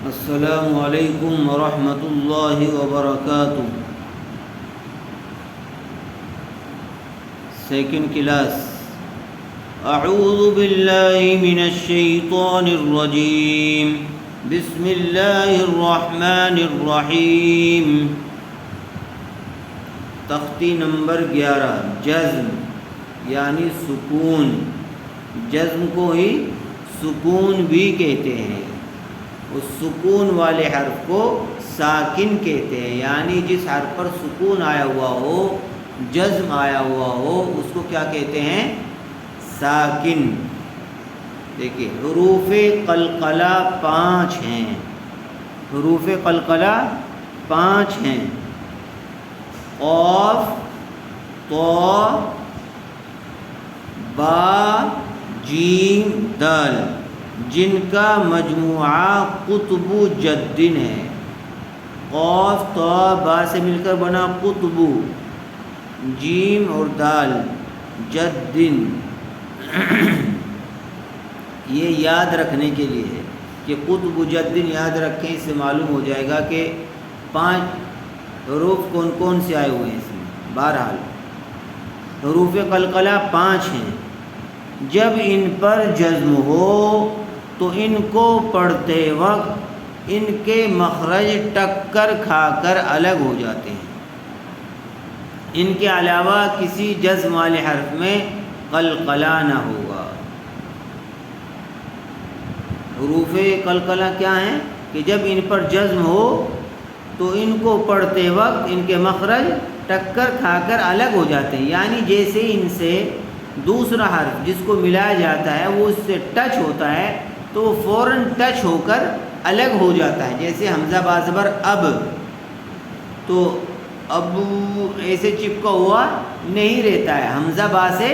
السلام علیکم ورحمۃ اللہ وبرکاتہ۔ Second class. اعوذ باللہ من الشیطان الرجیم، بسم اللہ الرحمن الرحیم۔ تختی نمبر 11، جزم یعنی سکون۔ جزم کو ہی سکون بھی کہتے ہیں۔ اس سکون والے حرف کو ساکن کہتے ہیں، یعنی جس حرف پر سکون آیا ہوا ہو، جزم آیا ہوا ہو، اس کو کیا کہتے ہیں؟ ساکن۔ دیکھیے حروف قلقلہ 5 ہیں۔ حروف قلقلہ 5 ہیں۔ قاف، طا، با، جیم، دال، جن کا مجموعہ قطب جدن ہے۔ قاف، طا، با سے مل کر بنا قطب، جیم اور دال جدن۔ یہ یاد رکھنے کے لیے ہے کہ قطب جدن یاد رکھیں، اس سے معلوم ہو جائے گا کہ 5 حروف کون کون سے آئے ہوئے ہیں اس میں۔ بہرحال حروف قلقلہ 5 ہیں۔ جب ان پر جزم ہو تو ان کو پڑھتے وقت ان کے مخرج ٹکر کھا کر الگ ہو جاتے ہیں۔ ان کے علاوہ کسی جزم والے حرف میں قلقلہ نہ ہوگا۔ حروف قلقلہ کیا ہیں کہ جب ان پر جزم ہو تو ان کو پڑھتے وقت ان کے مخرج ٹکر کھا کر الگ ہو جاتے ہیں، یعنی جیسے ان سے دوسرا حرف جس کو ملایا جاتا ہے وہ اس سے ٹچ ہوتا ہے تو وہ فوراً ٹچ ہو کر الگ ہو جاتا ہے۔ جیسے حمزہ با زبر اب، تو اب ایسے چپکا ہوا نہیں رہتا ہے، حمزہ با سے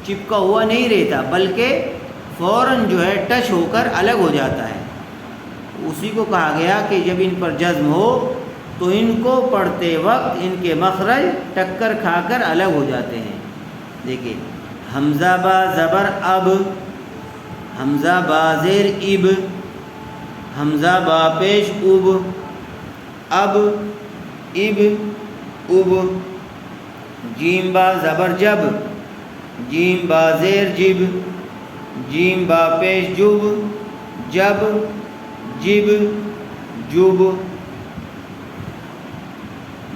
چپکا ہوا نہیں رہتا، بلکہ فوراً جو ہے ٹچ ہو کر الگ ہو جاتا ہے۔ اسی کو کہا گیا کہ جب ان پر جزم ہو تو ان کو پڑھتے وقت ان کے مخرج ٹکر کھا کر الگ ہو جاتے ہیں۔ دیکھیے حمزہ با زبر اب، حمزہ با زیر اب، حمزہ با پیش اب، اب، اب، اب۔ جیم با زبر جب، جیم با زیر جب، جیم با پیش جب، جب، جب، جب۔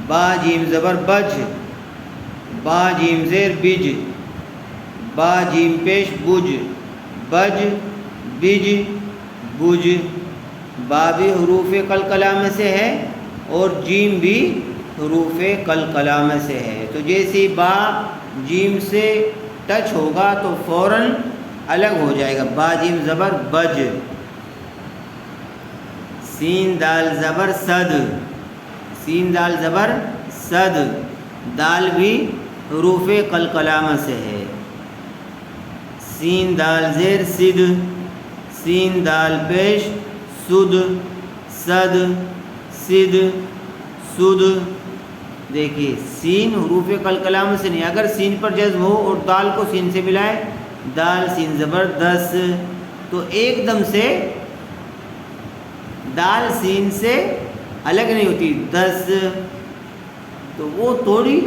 با جیم زبر بج، با جیم زیر بج، با جیم پیش بج، بج، بج، بج۔ با بھی حروف قلقلہ میں سے ہے اور جیم بھی حروف قلقلہ میں سے ہے، تو جیسے با جیم سے ٹچ ہوگا تو فوراً الگ ہو جائے گا۔ با جیم زبر بج۔ سین دال زبر صد، سین دال زبر صد، دال بھی حروف قلقلہ میں سے ہے۔ سین دال زیر سد، سین دال پیش سد، صد، سد، سد۔ دیکھیے سین حروف قلقلہ میں سے نہیں، اگر سین پر جزم ہو اور دال کو سین سے ملائے، دال سین زبر دس، تو ایک دم سے دال سین سے الگ نہیں ہوتی، دس، تو وہ تھوڑی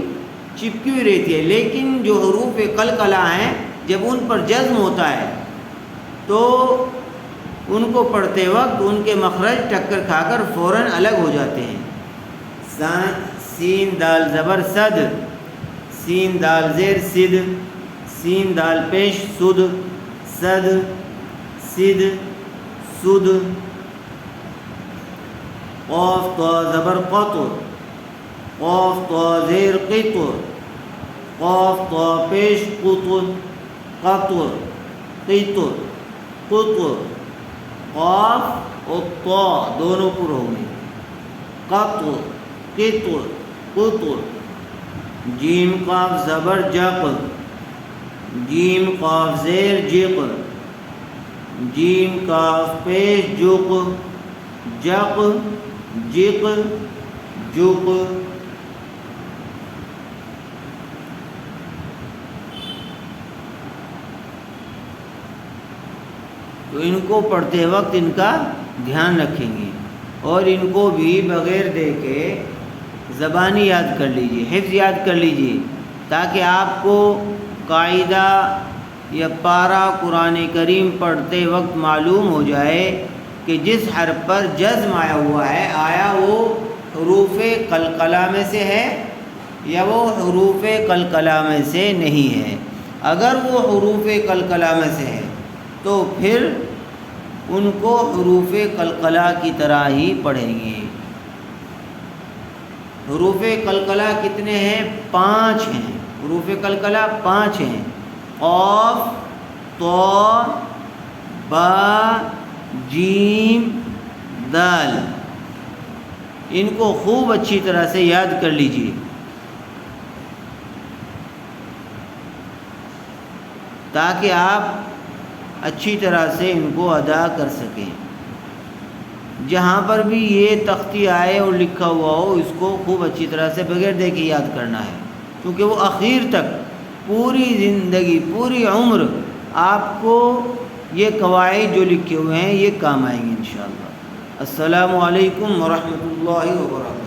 چپکی ہوئی رہتی ہے۔ لیکن جو حروف قلقلہ ہیں جب ان پر جزم ہوتا ہے تو ان کو پڑھتے وقت ان کے مخرج ٹکر کھا کر فوراً الگ ہو جاتے ہیں۔ سین دال زبر صد، سین دال زیر سد، سین دال پیش سد، صد، سد، سد۔ قاف طا زبر قطر، قاف طا زیر قطر، قاف طا پیش قطر، قطر، قطر، قطر۔ قاف اور طا دونوں پر ہوں گے، قطر، قطر، قطر۔ جیم قاف زبر جق، جیم قاف زیر جق، جیم قاف پیش جق، جق، جق، جق۔ تو ان کو پڑھتے وقت ان کا دھیان رکھیں گے۔ اور ان کو بھی بغیر دیکھے زبانی یاد کر لیجئے، حفظ یاد کر لیجئے، تاکہ آپ کو قاعدہ یا پارہ قرآن کریم پڑھتے وقت معلوم ہو جائے کہ جس حرف پر جزم آیا ہوا ہے آیا وہ حروف قلقلہ میں سے ہے یا وہ حروف قلقلہ میں سے نہیں ہے۔ اگر وہ حروف قلقلہ میں سے ہے تو پھر ان کو حروف قلقلہ کی طرح ہی پڑھیں گے۔ حروف قلقلہ کتنے ہیں؟ 5 ہیں۔ حروف قلقلہ 5 ہیں، قاف، طا، با، جیم، دال۔ ان کو خوب اچھی طرح سے یاد کر لیجئے۔ تاکہ آپ اچھی طرح سے ان کو ادا کر سکیں۔ جہاں پر بھی یہ تختی آئے اور لکھا ہوا ہو اس کو خوب اچھی طرح سے بغیر دیکھے یاد کرنا ہے، کیونکہ وہ آخر تک پوری زندگی پوری عمر آپ کو یہ قواعد جو لکھے ہوئے ہیں یہ کام آئیں گے انشاءاللہ۔ السلام علیکم ورحمۃ اللہ وبرکاتہ۔